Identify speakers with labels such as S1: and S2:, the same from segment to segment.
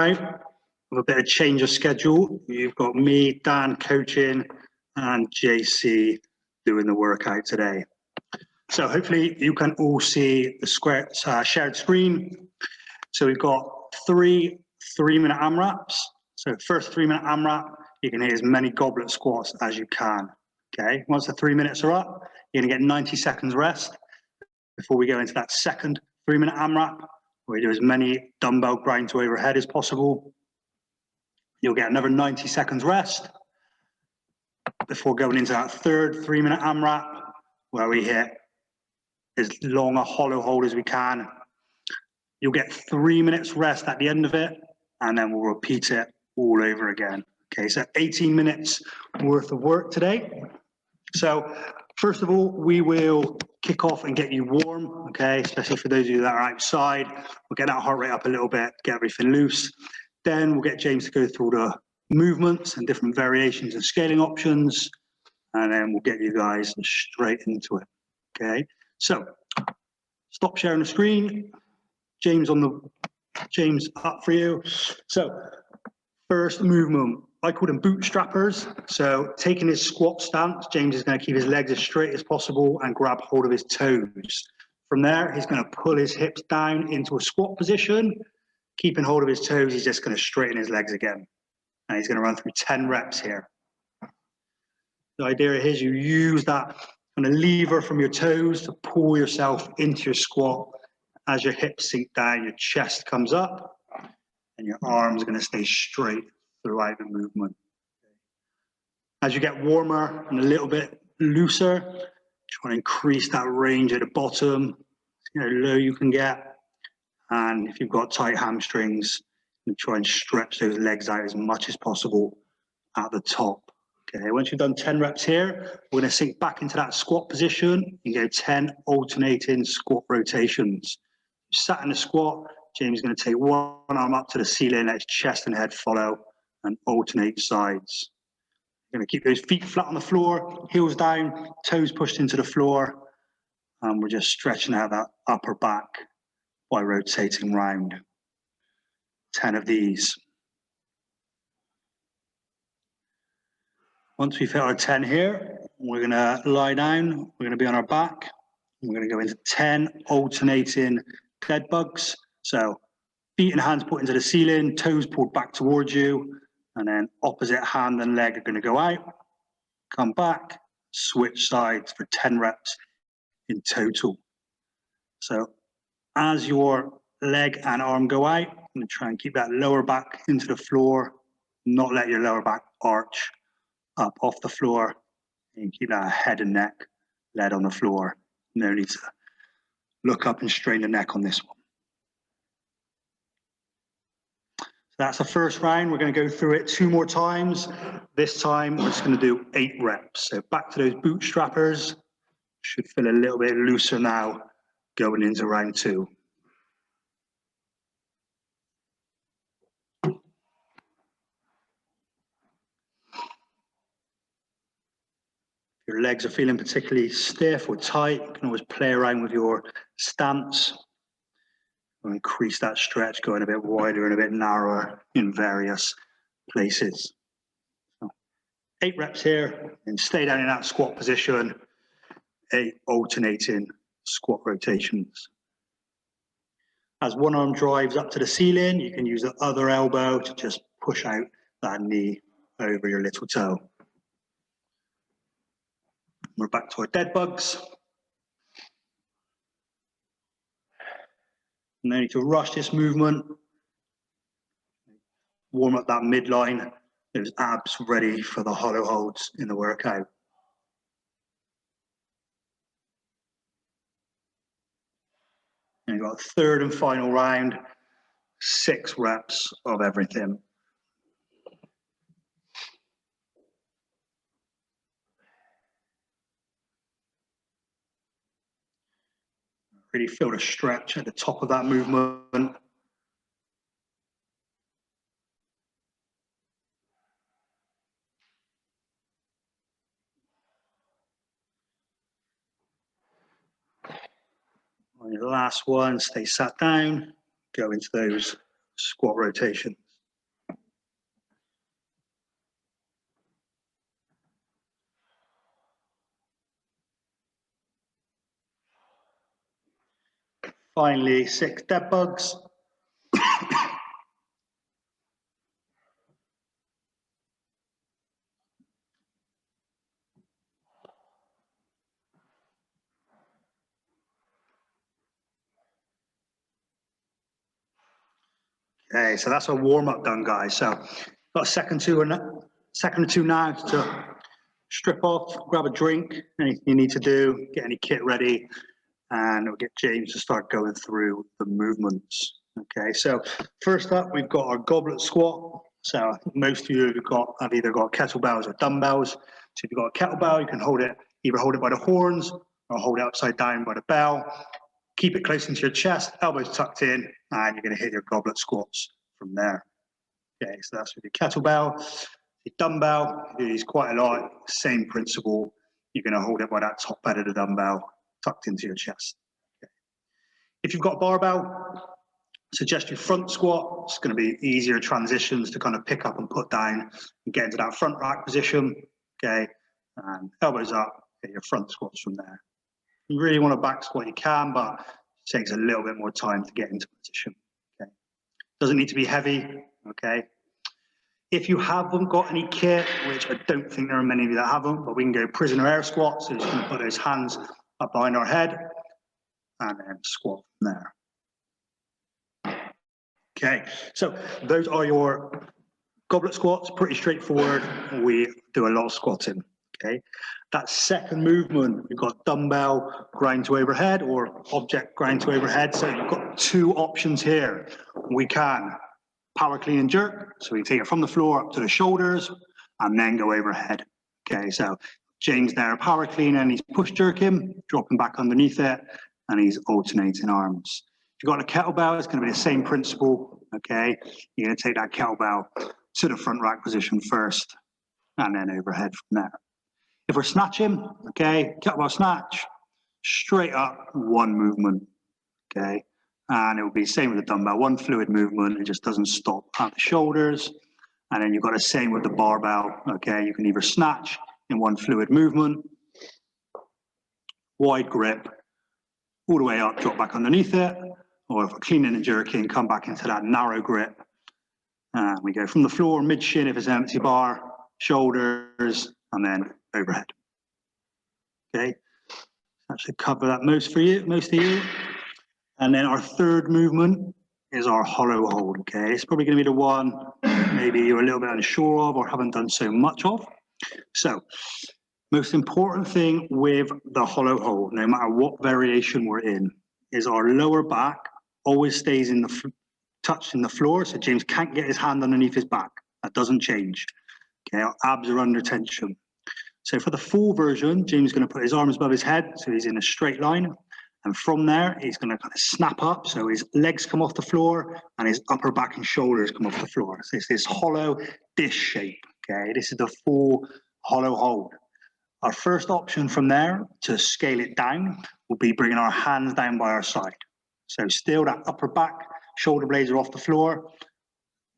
S1: with a bit of change of schedule. You've got me, Dan coaching, and JC doing the workout today. So hopefully you can all see the shared screen. So we've got 3 3-minute AMRAPs. So first 3-minute AMRAP, you can hit as many goblet squats as you can. Okay, once the 3 minutes are up, you're gonna get 90 seconds rest before we go into that second 3-minute AMRAP, where you do as many dumbbell grind to overhead as possible. You'll get another 90 seconds rest before going into that third 3-minute AMRAP, where we hit as long a hollow hold as we can. You'll get 3 minutes rest at the end of it, and then we'll repeat it all over again. Okay, so 18 minutes worth of work today. So first of all, we will kick off and get you warm, okay, especially for those of you that are outside. We'll get that heart rate up a little bit, get everything loose. Then we'll get James to go through the movements and different variations and scaling options, and then we'll get you guys straight into it, okay? So stop sharing the screen. James up for you. So first movement, I call them bootstrappers. So taking his squat stance, James is going to keep his legs as straight as possible and grab hold of his toes. From there, he's going to pull his hips down into a squat position. Keeping hold of his toes, he's just going to straighten his legs again. And he's going to run through 10 reps here. The idea is you use that kind of lever from your toes to pull yourself into your squat. As your hips sink down, your chest comes up, and your arms are going to stay straight throughout the movement. As you get warmer and a little bit looser, try and increase that range at the bottom, see how low you can get. And if you've got tight hamstrings, you try and stretch those legs out as much as possible at the top. Okay, once you've done 10 reps here, we're going to sink back into that squat position and go 10 alternating squat rotations. Sat in the squat, James is going to take one arm up to the ceiling, let his chest and head follow, and alternate sides. You're going to keep those feet flat on the floor, heels down, toes pushed into the floor, and we're just stretching out that upper back by rotating round. 10 of these. Once we've hit our 10 here, we're going to lie down, we're going to be on our back, and we're going to go into 10 alternating dead bugs. So feet and hands put into the ceiling, toes pulled back towards you, and then opposite hand and leg are going to go out, come back, switch sides for 10 reps in total. So as your leg and arm go out, I'm going to try and keep that lower back into the floor, not let your lower back arch up off the floor, and keep that head and neck lead on the floor. No need to look up and strain the neck on this one. So that's the first round. We're going to go through it 2 more times. This time we're just going to do 8 reps. So back to those bootstrappers. Should feel a little bit looser now going into round 2. If your legs are feeling particularly stiff or tight, you can always play around with your stance or increase that stretch, going a bit wider and a bit narrower in various places. So 8 reps here, and stay down in that squat position, 8 alternating squat rotations. As one arm drives up to the ceiling, you can use the other elbow to just push out that knee over your little toe. We're back to our dead bugs. No need to rush this movement. Warm up that midline, those abs ready for the hollow holds in the workout. And you've got a third and final round, 6 reps of everything. Really feel the stretch at the top of that movement. On your last one, stay sat down, go into those squat rotations. Finally, 6 dead bugs. Okay, so that's our warm-up done, guys. So got a second or two now to strip off, grab a drink, anything you need to do, get any kit ready, and we'll get James to start going through the movements. Okay, so first up, we've got our goblet squat. So most of you have either got kettlebells or dumbbells. So if you've got a kettlebell, you can either hold it by the horns or hold it upside down by the bell. Keep it close into your chest, elbows tucked in, and you're going to hit your goblet squats from there. Okay, so that's with your kettlebell. Your dumbbell, you use quite a lot, same principle. You're going to hold it by that top bed of the dumbbell, tucked into your chest. Okay. If you've got a barbell, suggest your front squat. It's going to be easier transitions to kind of pick up and put down and get into that front rack position. Okay, and elbows up, get your front squats from there. If you really want to back squat, you can, but it takes a little bit more time to get into position. Okay, doesn't need to be heavy. Okay, if you haven't got any kit, which I don't think there are many of you that haven't, but we can go prisoner air squats. So just going to put those hands up behind our head and then squat from there. Okay, so those are your goblet squats, pretty straightforward. We do a lot of squatting. Okay, that second movement, we've got dumbbell grind to overhead or object grind to overhead. So you've got 2 options here. We can power clean and jerk. So we take it from the floor up to the shoulders and then go overhead. Okay, so James there, power clean, and he's push jerking, dropping back underneath it, and he's alternating arms. If you've got a kettlebell, it's going to be the same principle. Okay, you're going to take that kettlebell to the front rack position first and then overhead from there. If we're snatching, okay, kettlebell snatch, straight up, 1 movement, okay? And it will be the same with the dumbbell, 1 fluid movement, it just doesn't stop at the shoulders. And then you've got the same with the barbell, okay? You can either snatch in 1 fluid movement, wide grip, all the way up, drop back underneath it, or if we're cleaning and jerking, come back into that narrow grip. And we go from the floor, mid shin if it's an empty bar, shoulders, and then overhead. Okay, that should cover that most of you. And then our third movement is our hollow hold. Okay, it's probably going to be the one maybe you're a little bit unsure of or haven't done so much of. So, most important thing with the hollow hold, no matter what variation we're in, is our lower back always stays in the touched in the floor. So James can't get his hand underneath his back. That doesn't change. Okay, our abs are under tension. So for the full version, James is going to put his arms above his head, so he's in a straight line. And from there, he's going to kind of snap up, so his legs come off the floor and his upper back and shoulders come off the floor. So it's this hollow dish shape, okay? This is the full hollow hold. Our first option from there to scale it down will be bringing our hands down by our side. So still that upper back, shoulder blades are off the floor.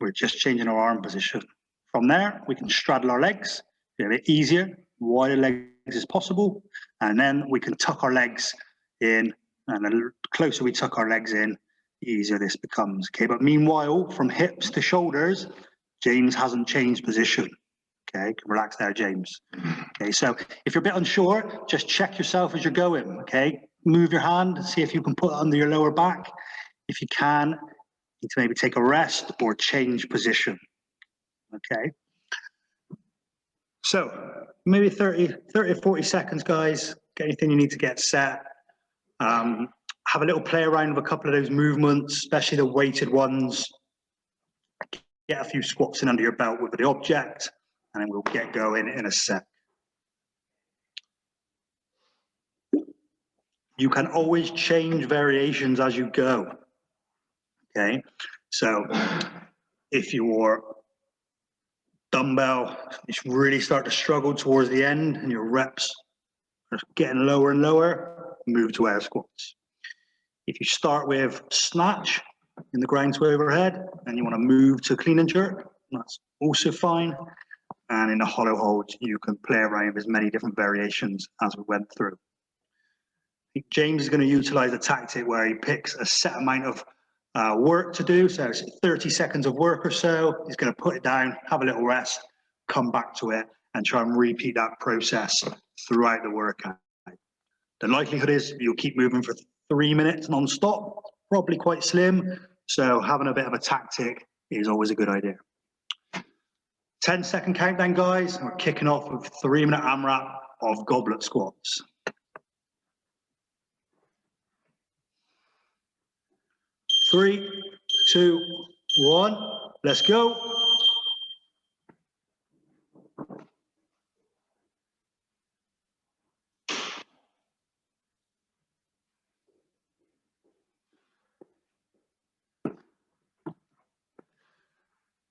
S1: We're just changing our arm position. From there, we can straddle our legs, a bit easier, wider legs as possible, and then we can tuck our legs in, and the closer we tuck our legs in, the easier this becomes. Okay, but meanwhile, from hips to shoulders, James hasn't changed position. Okay, relax there, James. Okay, so if you're a bit unsure, just check yourself as you're going. Okay, move your hand, see if you can put it under your lower back. If you can, you need to maybe take a rest or change position. Okay. So maybe 30 or 40 seconds, guys. Get anything you need to get set. Have a little play around with a couple of those movements, especially the weighted ones. Get a few squats in under your belt with the object, and then we'll get going in a sec. You can always change variations as you go. Okay, so if your dumbbell, you really start to struggle towards the end and your reps are getting lower and lower, move to air squats. If you start with snatch in the grind to overhead and you want to move to clean and jerk, that's also fine. And in the hollow hold, you can play around with as many different variations as we went through. James is going to utilize a tactic where he picks a set amount of work to do. So it's 30 seconds of work or so. He's going to put it down, have a little rest, come back to it, and try and repeat that process throughout the workout. The likelihood is you'll keep moving for 3 minutes non-stop, probably quite slim. So having a bit of a tactic is always a good idea. 10-second countdown, guys. We're kicking off with 3-minute AMRAP of goblet squats. 3, 2, 1, let's go.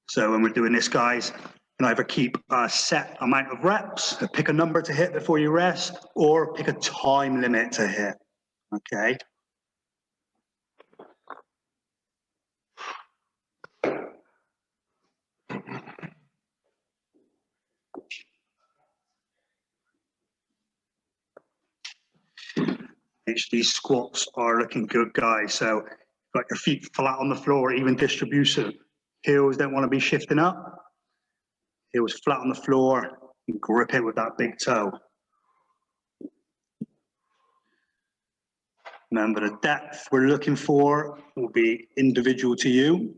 S1: So when we're doing this, guys, you can either keep a set amount of reps, pick a number to hit before you rest, or pick a time limit to hit, okay? These squats are looking good, guys. So got your feet flat on the floor, even distribution. Heels don't want to be shifting up. Heels flat on the floor, and grip it with that big toe. Remember, the depth we're looking for will be individual to you.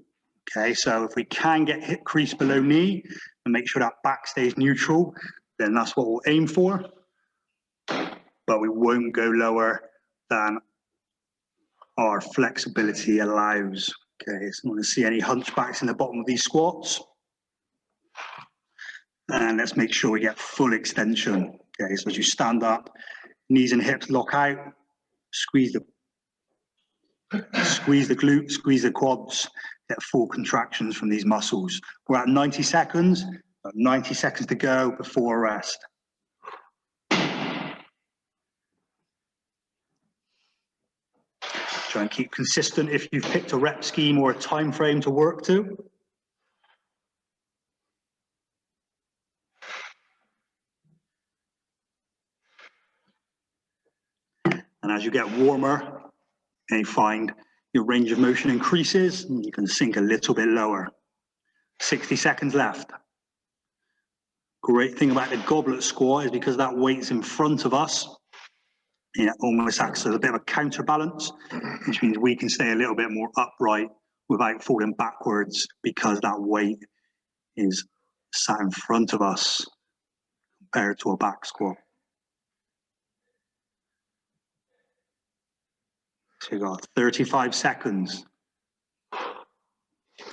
S1: Okay, so if we can get hip crease below knee and make sure that back stays neutral, then that's what we'll aim for. But we won't go lower than our flexibility allows. Okay, so I don't want to see any hunchbacks in the bottom of these squats. And let's make sure we get full extension. Okay, so as you stand up, knees and hips lock out, squeeze the glutes, squeeze the quads, get full contractions from these muscles. We're at 90 seconds, 90 seconds to go before rest. Try and keep consistent if you've picked a rep scheme or a time frame to work to. And as you get warmer, and you find your range of motion increases, and you can sink a little bit lower. 60 seconds left. Great thing about the goblet squat is because that weight's in front of us, it almost acts as a bit of a counterbalance, which means we can stay a little bit more upright without falling backwards because that weight is sat in front of us compared to a back squat. So you've got 35 seconds.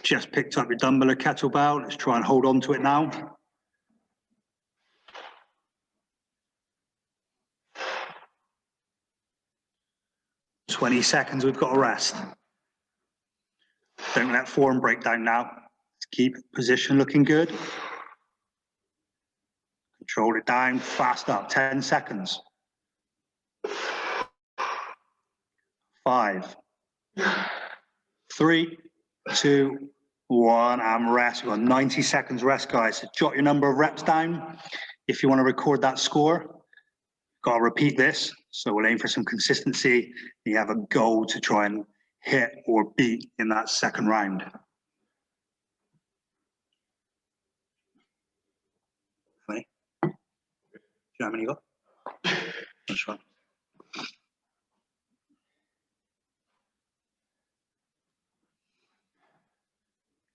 S1: Just picked up your dumbbell or kettlebell. Let's try and hold on to it now. "20 seconds, we've got to rest. Don't let form break down now. Let's keep position looking good. Control it down, fast up, 10 seconds. 5, 3, 2, 1, and rest. We've got 90 seconds rest, guys. So jot your number of reps down. If you want to record that score, got to repeat this. So we'll aim for some consistency. You have a goal to try and hit or beat in that second round. How many? Do you know how many you got? That's right.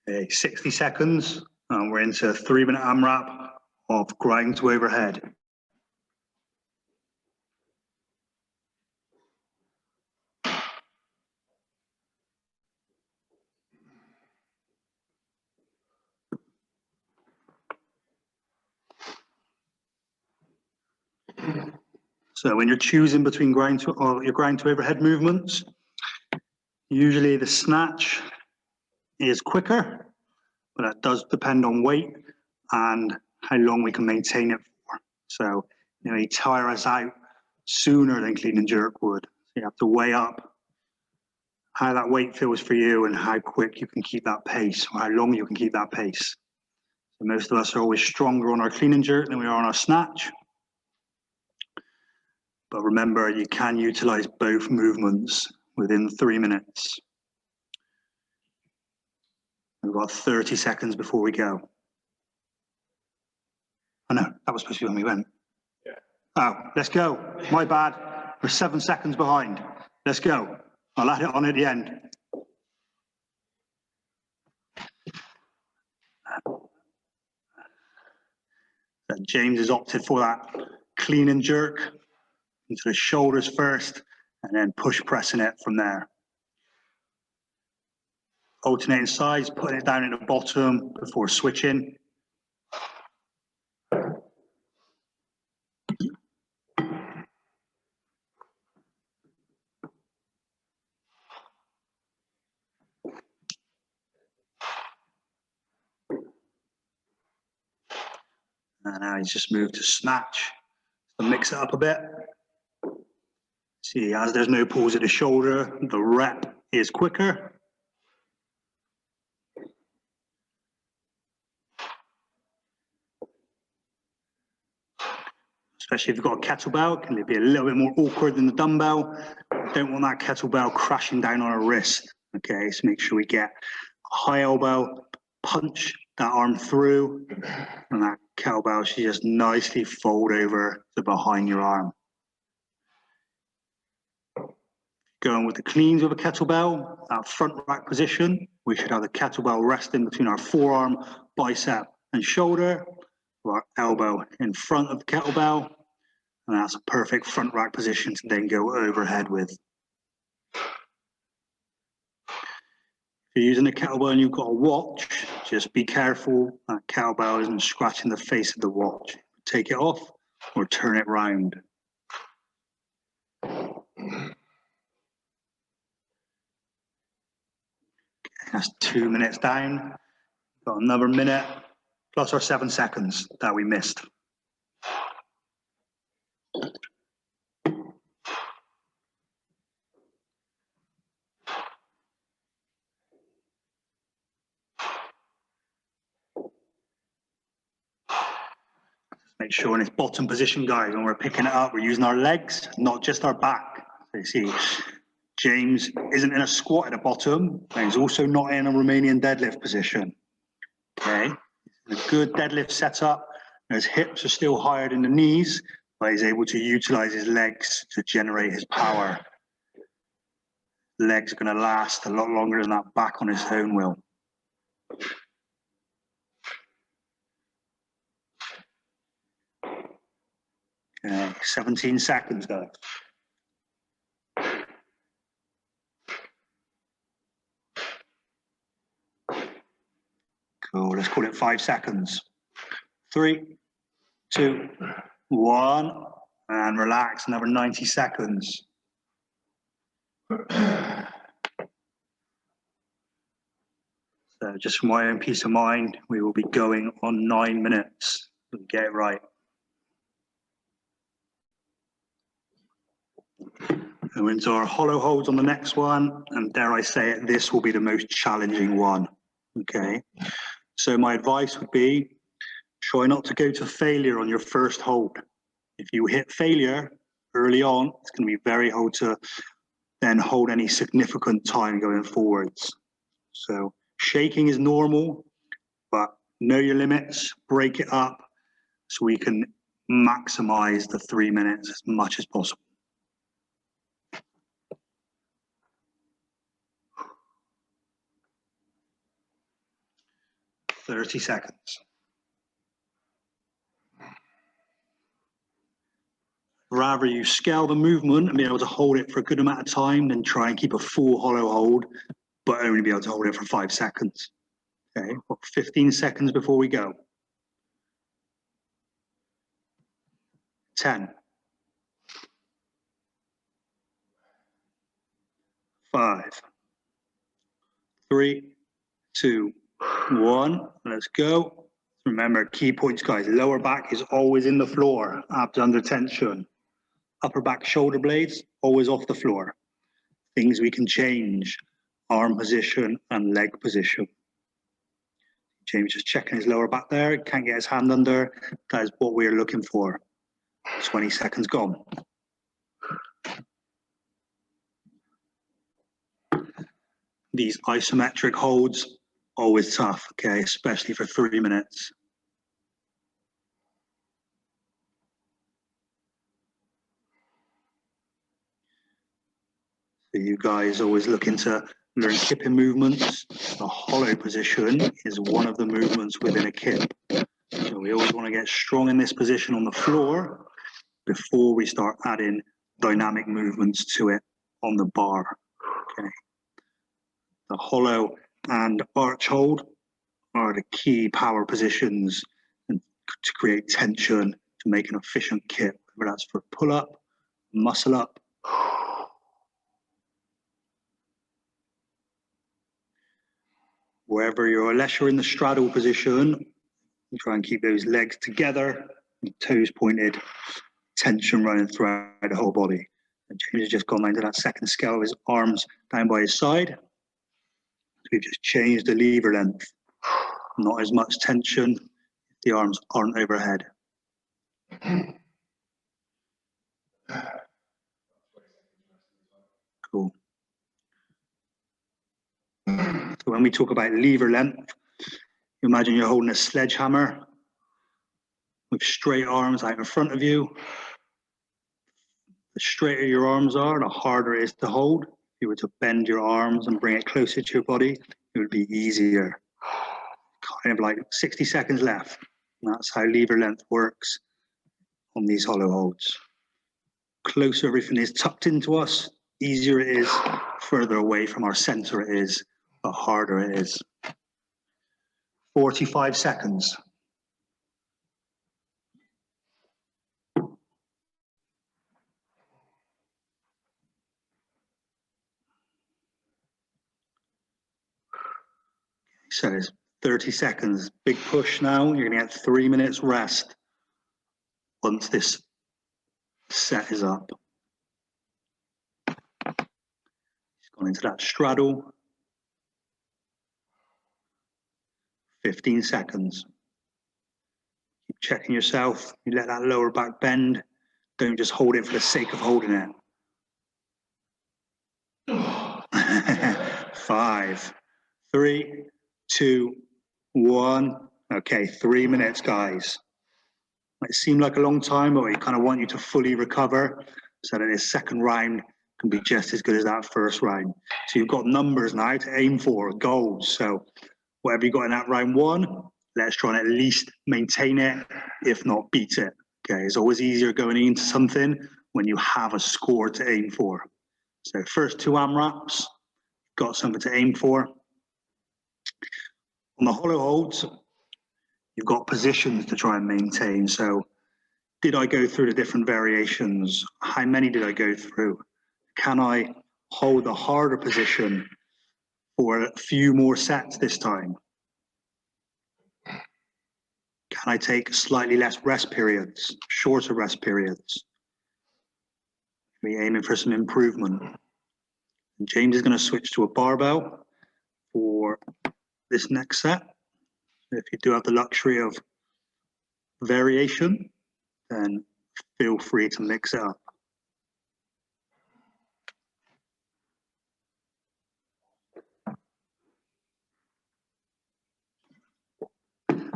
S1: Okay, 60 seconds, and we're into a 3-minute AMRAP of grind to overhead. So when you're choosing between your grind to overhead movements, usually the snatch is quicker, but that does depend on weight and how long we can maintain it for. So, you tire us out sooner than clean and jerk would. So you have to weigh up how that weight feels for you and how quick you can keep that pace, or how long you can keep that pace. So most of us are always stronger on our clean and jerk than we are on our snatch. But remember, you can utilize both movements within 3 minutes. We've got 30 seconds before we go. Oh no, that was supposed to be when we went.
S2: Yeah.
S1: Oh, let's go. My bad. We're 7 seconds behind. Let's go. I'll add it on at the end. James has opted for that clean and jerk into the shoulders first, and then push pressing it from there. Alternating sides, putting it down at the bottom before switching. And now he's just moved to snatch. So mix it up a bit. See, as there's no pause at the shoulder, the rep is quicker. Especially if you've got a kettlebell, can it be a little bit more awkward than the dumbbell? We don't want that kettlebell crashing down on our wrist. Okay, so make sure we get a high elbow, punch that arm through, and that kettlebell should just nicely fold over to behind your arm. Going with the cleans with a kettlebell, that front rack position, we should have the kettlebell resting between our forearm, bicep, and shoulder, our elbow in front of the kettlebell, and that's a perfect front rack position to then go overhead with. If you're using a kettlebell and you've got a watch, just be careful that kettlebell isn't scratching the face of the watch. Take it off or turn it round. That's 2 minutes down. Got another minute plus our 7 seconds that we missed. Make sure in its bottom position, guys, when we're picking it up, we're using our legs, not just our back. So you see, James isn't in a squat at the bottom, and he's also not in a Romanian deadlift position. Okay, a good deadlift setup. His hips are still higher than the knees, but he's able to utilize his legs to generate his power. Legs are going to last a lot longer than that back on his own will. Okay, 17 seconds, guys. Cool, let's call it 5 seconds. 3, 2, 1, and relax, another 90 seconds. So just for my own peace of mind, we will be going on 9 minutes. Get it right. And into our hollow holds on the next one, and dare I say it, this will be the most challenging one. Okay, so my advice would be, try not to go to failure on your first hold. If you hit failure early on, it's going to be very hard to then hold any significant time going forwards. So shaking is normal, but know your limits, break it up so we can maximize the 3 minutes as much as possible. 30 seconds. Rather you scale the movement and be able to hold it for a good amount of time than try and keep a full hollow hold, but only be able to hold it for 5 seconds. Okay, 15 seconds before we go. 10. 5. 3, 2, 1. Let's go. Remember, key points, guys. Lower back is always in the floor, abs under tension. Upper back shoulder blades, always off the floor. Things we can change, arm position and leg position. James just checking his lower back there, can't get his hand under. That is what we're looking for. 20 seconds gone. These isometric holds, always tough, okay, especially for 3 minutes. So you guys always looking to learn kipping movements. The hollow position is one of the movements within a kip. So we always want to get strong in this position on the floor before we start adding dynamic movements to it on the bar. Okay. The hollow and arch hold are the key power positions to create tension, to make an efficient kip, whether that's for pull up, muscle up. Wherever you're, unless you're in the straddle position, you try and keep those legs together, toes pointed, tension running throughout the whole body. And James has just gone into that second scale with his arms down by his side. So we've just changed the lever length. Not as much tension if the arms aren't overhead. Cool. So when we talk about lever length, you imagine you're holding a sledgehammer with straight arms out in front of you. The straighter your arms are, the harder it is to hold. If you were to bend your arms and bring it closer to your body, it would be easier. Kind of like 60 seconds left. And that's how lever length works on these hollow holds. Closer everything is tucked into us, easier it is. Further away from our center it is, the harder it is. 45 seconds. So it's 30 seconds, big push now. You're gonna get 3 minutes rest once this set is up. He's gone into that straddle. 15 seconds. Keep checking yourself. You let that lower back bend. Don't just hold it for the sake of holding it. 5, 3, 2, 1. Okay, 3 minutes, guys. Might seem like a long time, but we kind of want you to fully recover so that this second round can be just as good as that first round. So you've got numbers now to aim for, goals. So whatever you got in that round 1, let's try and at least maintain it, if not beat it. Okay, it's always easier going into something when you have a score to aim for. So first 2 AMRAPs, got something to aim for. On the hollow holds, you've got positions to try and maintain. So did I go through the different variations? How many did I go through? Can I hold the harder position for a few more sets this time? Can I take slightly less rest periods, shorter rest periods? We're aiming for some improvement. And James is going to switch to a barbell for this next set. If you do have the luxury of variation, then feel free to mix it up.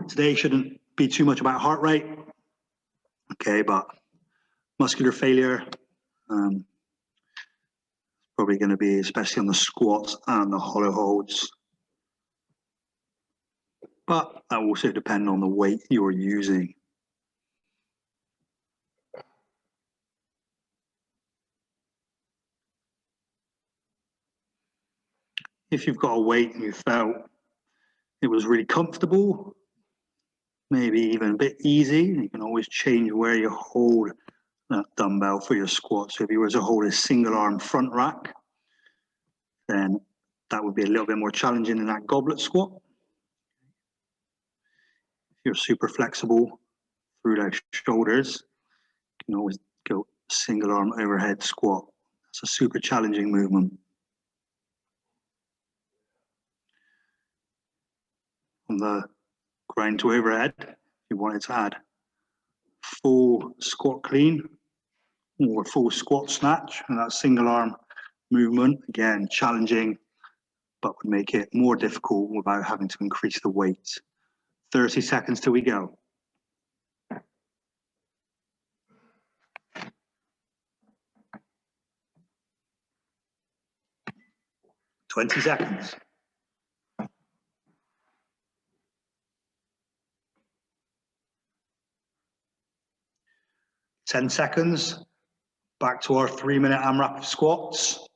S1: Today shouldn't be too much about heart rate, okay, but muscular failure, probably going to be, especially on the squats and the hollow holds. But that will also depend on the weight you're using. If you've got a weight and you felt it was really comfortable, maybe even a bit easy, you can always change where you hold that dumbbell for your squat. So if you were to hold a single arm front rack, then that would be a little bit more challenging than that goblet squat. If you're super flexible through those shoulders, you can always go single arm overhead squat. It's a super challenging movement. On the grind to overhead, if you wanted to add full squat clean or full squat snatch, and that single arm movement, again, challenging but would make it more difficult without having to increase the weight. 30 seconds till we go. 20 seconds. 10 seconds. Back to our 3-minute AMRAP squats.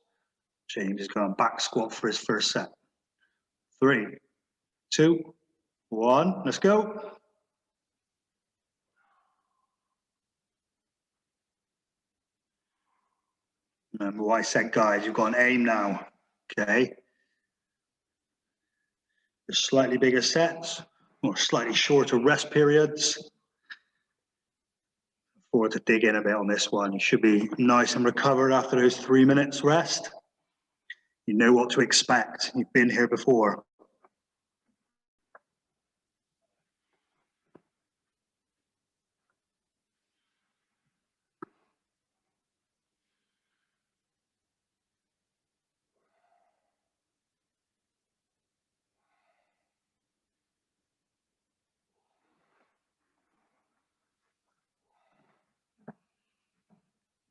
S1: James is going back squat for his first set. 3, 2, 1, let's go. Remember what I said, guys, you've got an aim now, okay? There's slightly bigger sets or slightly shorter rest periods. Forward to dig in a bit on this one. You should be nice and recovered after those 3 minutes rest. You know what to expect. You've been here before.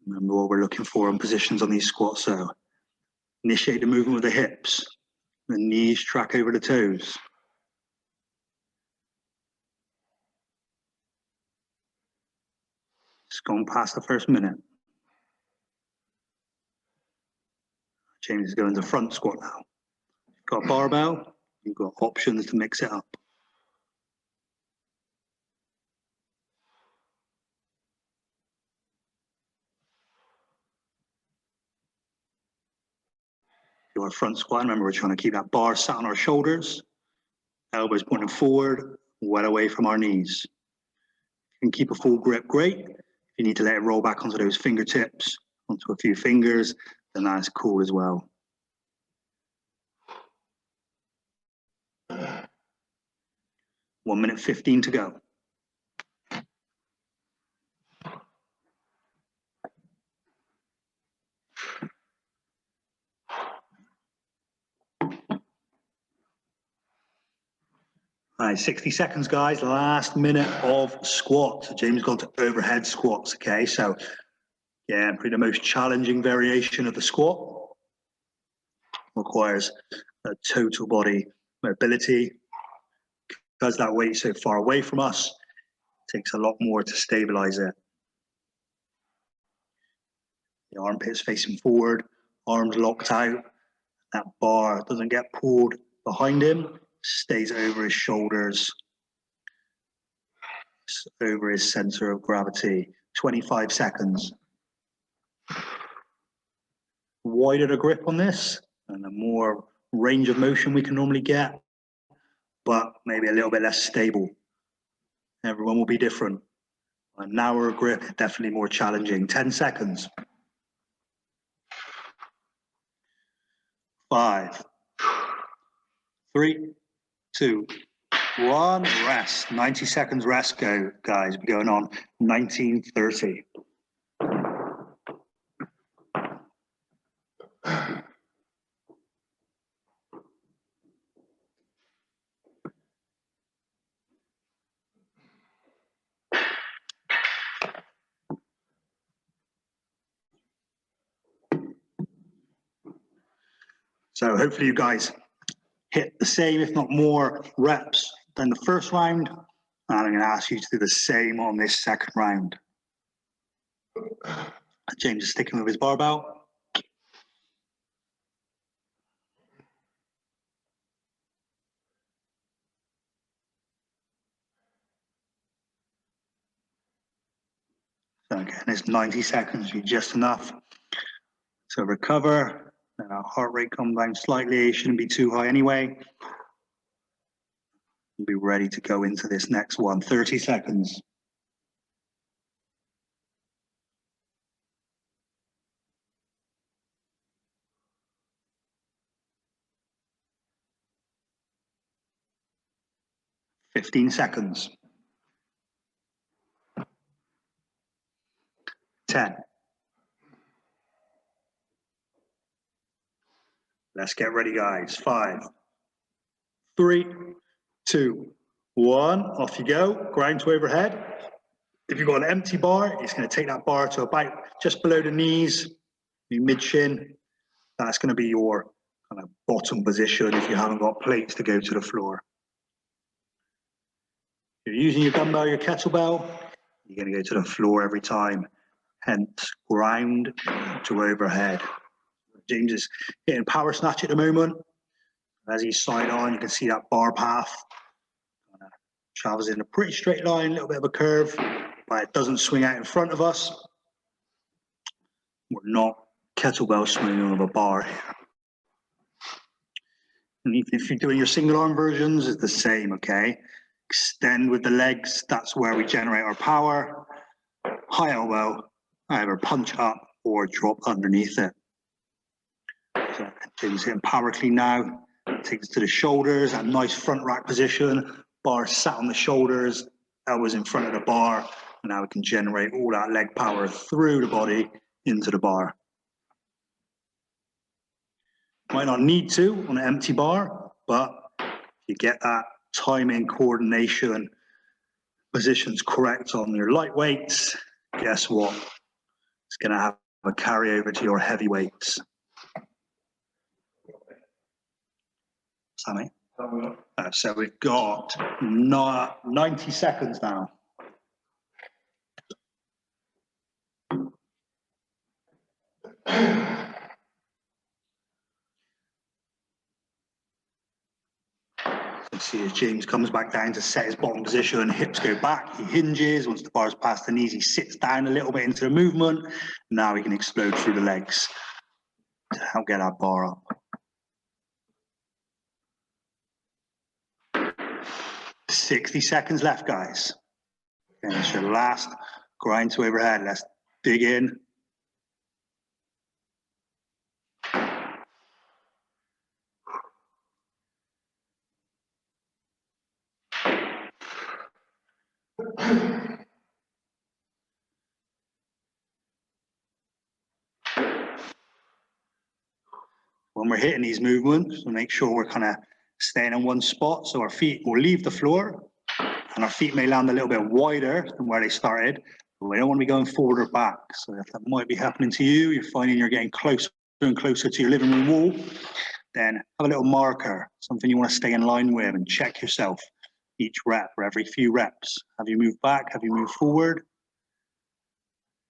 S1: Remember what we're looking for in positions on these squats. So initiate the movement with the hips. The knees track over the toes. It's gone past the first minute. James is going to front squat now. You've got a barbell, you've got options to mix it up. Your front squat, remember we're trying to keep that bar sat on our shoulders, elbows pointing forward, well away from our knees. You can keep a full grip, great. If you need to let it roll back onto those fingertips, onto a few fingers, then that's cool as well. One minute 15 to go. All right, 60 seconds, guys. Last minute of squat. So James gone to overhead squats, okay? So, yeah, probably the most challenging variation of the squat. Requires a total body mobility. Because that weight so far away from us, it takes a lot more to stabilize it. The armpits facing forward, arms locked out. That bar doesn't get pulled behind him. Stays over his shoulders, over his center of gravity. 25 seconds. Wider the grip on this, and the more range of motion we can normally get, but maybe a little bit less stable. Everyone will be different. A narrower grip, definitely more challenging. 10 seconds. 5, 3, 2, 1, rest. 90 seconds rest, go, guys. We're going on 19:30. So hopefully you guys hit the same, if not more, reps than the first round. And I'm going to ask you to do the same on this second round. James is sticking with his barbell. So again, it's 90 seconds, be just enough to recover. And our heart rate come down slightly, it shouldn't be too high anyway. We'll be ready to go into this next one. 30 seconds. Fifteen seconds. 10. Let's get ready, guys. 5, 3, 2, 1. Off you go. Grind to overhead. If you've got an empty bar, it's going to take that bar to about just below the knees, your mid-shin. That's going to be your kind of bottom position if you haven't got plates to go to the floor. If you're using your dumbbell, your kettlebell, you're going to go to the floor every time. Hence, ground to overhead. James is hitting power snatch at the moment. As he's side on, you can see that bar path. Travels in a pretty straight line, a little bit of a curve, but it doesn't swing out in front of us. We're not kettlebell swinging on a bar here. And even if you're doing your single arm versions, it's the same, okay? Extend with the legs, that's where we generate our power. High elbow, either punch up or drop underneath it. So James hitting power clean now. Takes it to the shoulders, that nice front rack position. Bar sat on the shoulders, elbows in front of the bar. And now we can generate all that leg power through the body into the bar. Might not need to on an empty bar, but if you get that timing, coordination, positions correct on your light weights, guess what? It's going to have a carryover to your heavy weights. Sammy? So we've got 90 seconds now. So see as James comes back down to set his bottom position, hips go back, he hinges. Once the bar's past the knees, he sits down a little bit into the movement. Now he can explode through the legs to help get our bar up. 60 seconds left, guys. And it's your last grind to overhead. Let's dig in. When we're hitting these movements, we'll make sure we're kind of staying in one spot, so our feet will leave the floor and our feet may land a little bit wider than where they started, but we don't want to be going forward or back. So if that might be happening to you, you're finding you're getting closer and closer to your living room wall, then have a little marker, something you want to stay in line with, and check yourself each rep or every few reps. Have you moved back? Have you moved forward?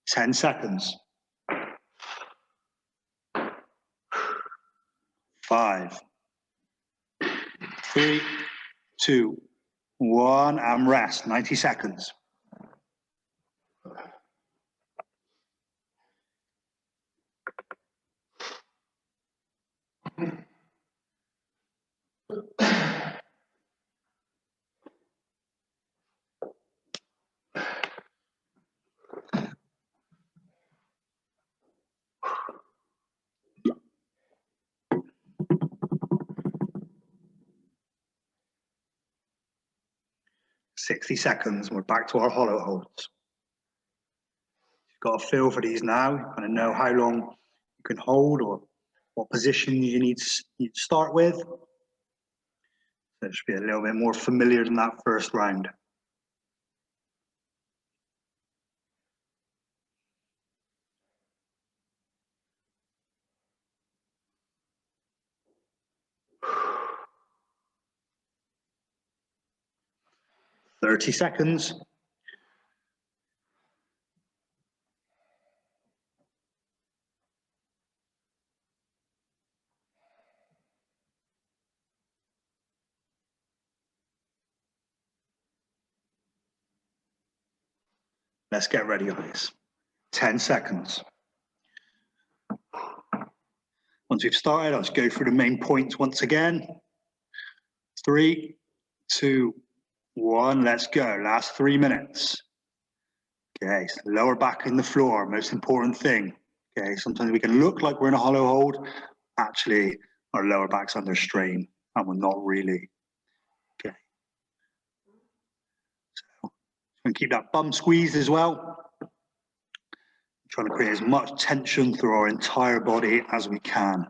S1: 10 seconds. 5, 3, 2, 1, and rest. 90 seconds. "60 seconds, and we're back to our hollow holds. You've got a feel for these now. You kind of know how long you can hold or what position you need to start with. So it should be a little bit more familiar than that first round. "30 seconds. Let's get ready, guys. 10 seconds. Once we've started, let's go through the main points once again. 3, 2, 1, let's go. Last 3 minutes. Okay, so lower back in the floor, most important thing. Okay, sometimes we can look like we're in a hollow hold. Actually, our lower back's under strain, and we're not really. Okay. So, and keep that bum squeezed as well. Trying to create as much tension through our entire body as we can.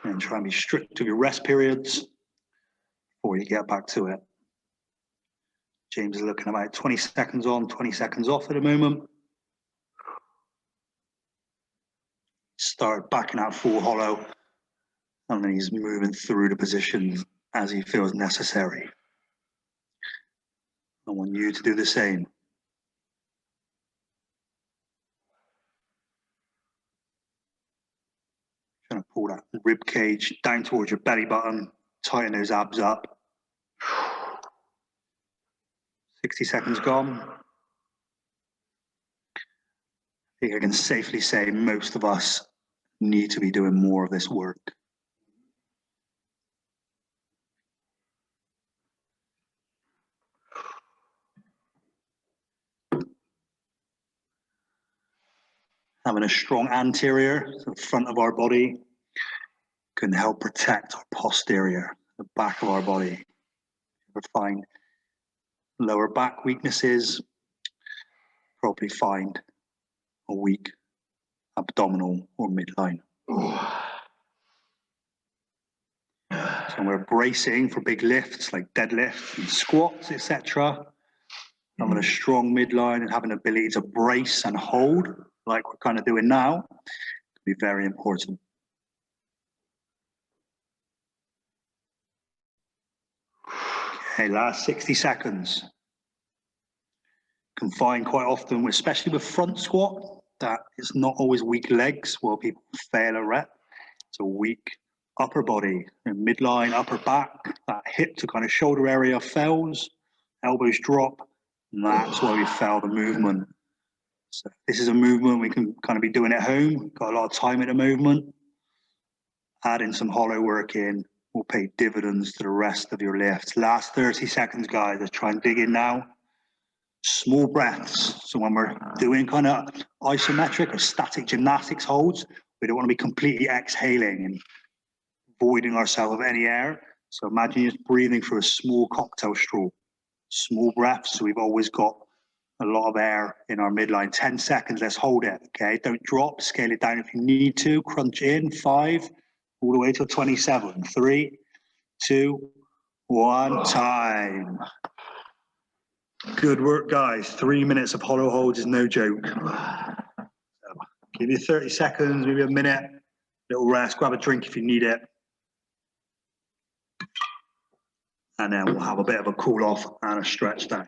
S1: And try and be strict with your rest periods before you get back to it. James is looking about 20 seconds on, 20 seconds off at the moment. Start backing out full hollow, and then he's moving through the positions as he feels necessary. I want you to do the same. Trying to pull that rib cage down towards your belly button, tighten those abs up. 60 seconds gone. I think I can safely say most of us need to be doing more of this work. Having a strong anterior, so the front of our body, can help protect our posterior, the back of our body. If you ever find lower back weaknesses, probably find a weak abdominal or midline. So when we're bracing for big lifts like deadlifts and squats, etc., having a strong midline and having the ability to brace and hold, like we're kind of doing now, can be very important. Okay, last 60 seconds. Can find quite often, especially with front squat, that it's not always weak legs while people fail a rep. It's a weak upper body, midline, upper back, that hip to kind of shoulder area fails, elbows drop, and that's why we fail the movement. So this is a movement we can kind of be doing at home, got a lot of time in the movement. Adding some hollow work in will pay dividends to the rest of your lifts. Last 30 seconds, guys. Let's try and dig in now. Small breaths. So when we're doing kind of isometric or static gymnastics holds, we don't want to be completely exhaling and voiding ourselves of any air. So imagine you're breathing through a small cocktail straw. Small breaths. So we've always got a lot of air in our midline. 10 seconds. Let's hold it. Okay. Don't drop. Scale it down if you need to. Crunch in. 5. All the way to 27. 3, 2, 1. Time. Good work, guys. 3 minutes of hollow holds is no joke. So give you 30 seconds, maybe a minute, little rest, grab a drink if you need it. And then we'll have a bit of a cool off and a stretch down.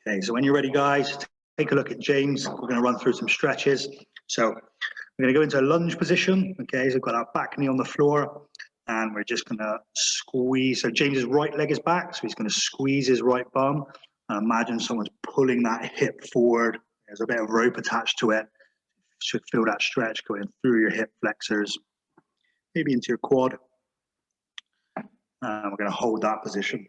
S1: Okay, so when you're ready, guys, take a look at James. We're going to run through some stretches. So we're going to go into a lunge position. Okay, so we've got our back knee on the floor, and we're just going to squeeze. So James's right leg is back, so he's going to squeeze his right bum. And imagine someone's pulling that hip forward. There's a bit of rope attached to it. You should feel that stretch going through your hip flexors, maybe into your quad. And we're going to hold that position.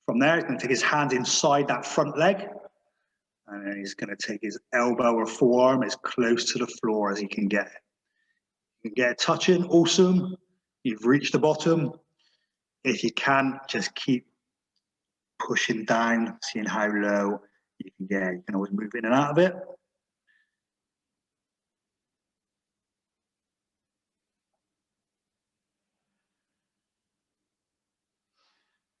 S1: From there, he's going to take his hand inside that front leg, and then he's going to take his elbow or forearm as close to the floor as he can get. You can get it touching, awesome. You've reached the bottom. If you can, just keep pushing down, seeing how low you can get. You can always move in and out of it.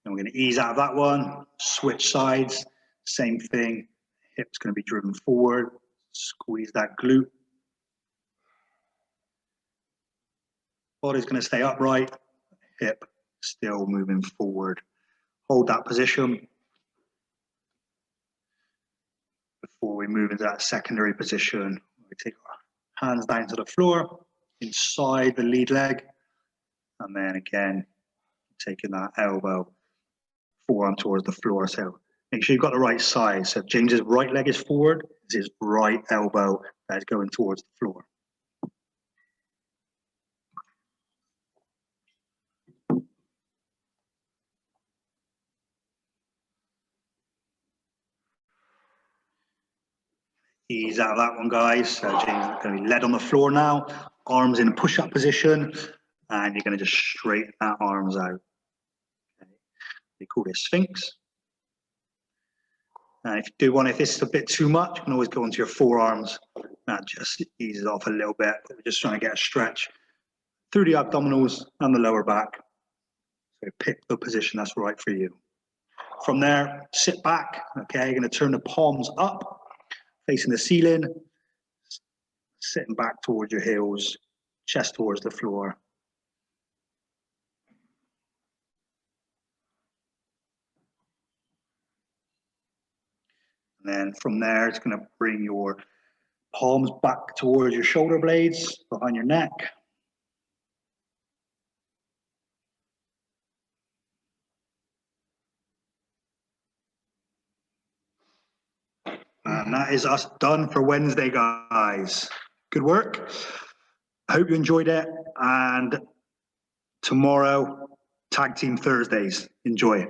S1: And we're going to ease out of that one, switch sides, same thing. Hip's going to be driven forward, squeeze that glute. Body's going to stay upright, hip still moving forward. Hold that position before we move into that secondary position. We take our hands down to the floor, inside the lead leg, and then again, taking that elbow, forearm towards the floor. So make sure you've got the right side. So if James's right leg is forward, it's his right elbow that is going towards the floor. Ease out of that one, guys. So James is going to be led on the floor now. Arms in a push-up position. and you're going to just straighten that arms out. Okay. We call this Sphinx. And if you do want, if this is a bit too much, you can always go into your forearms. That just eases off a little bit. But we're just trying to get a stretch through the abdominals and the lower back. So pick the position that's right for you. From there, sit back. Okay, you're going to turn the palms up, facing the ceiling, sitting back towards your heels, chest towards the floor. And then from there, it's going to bring your palms back towards your shoulder blades, behind your neck. And that is us done for Wednesday, guys. Good work. I hope you enjoyed it. And tomorrow, Tag Team Thursdays. Enjoy.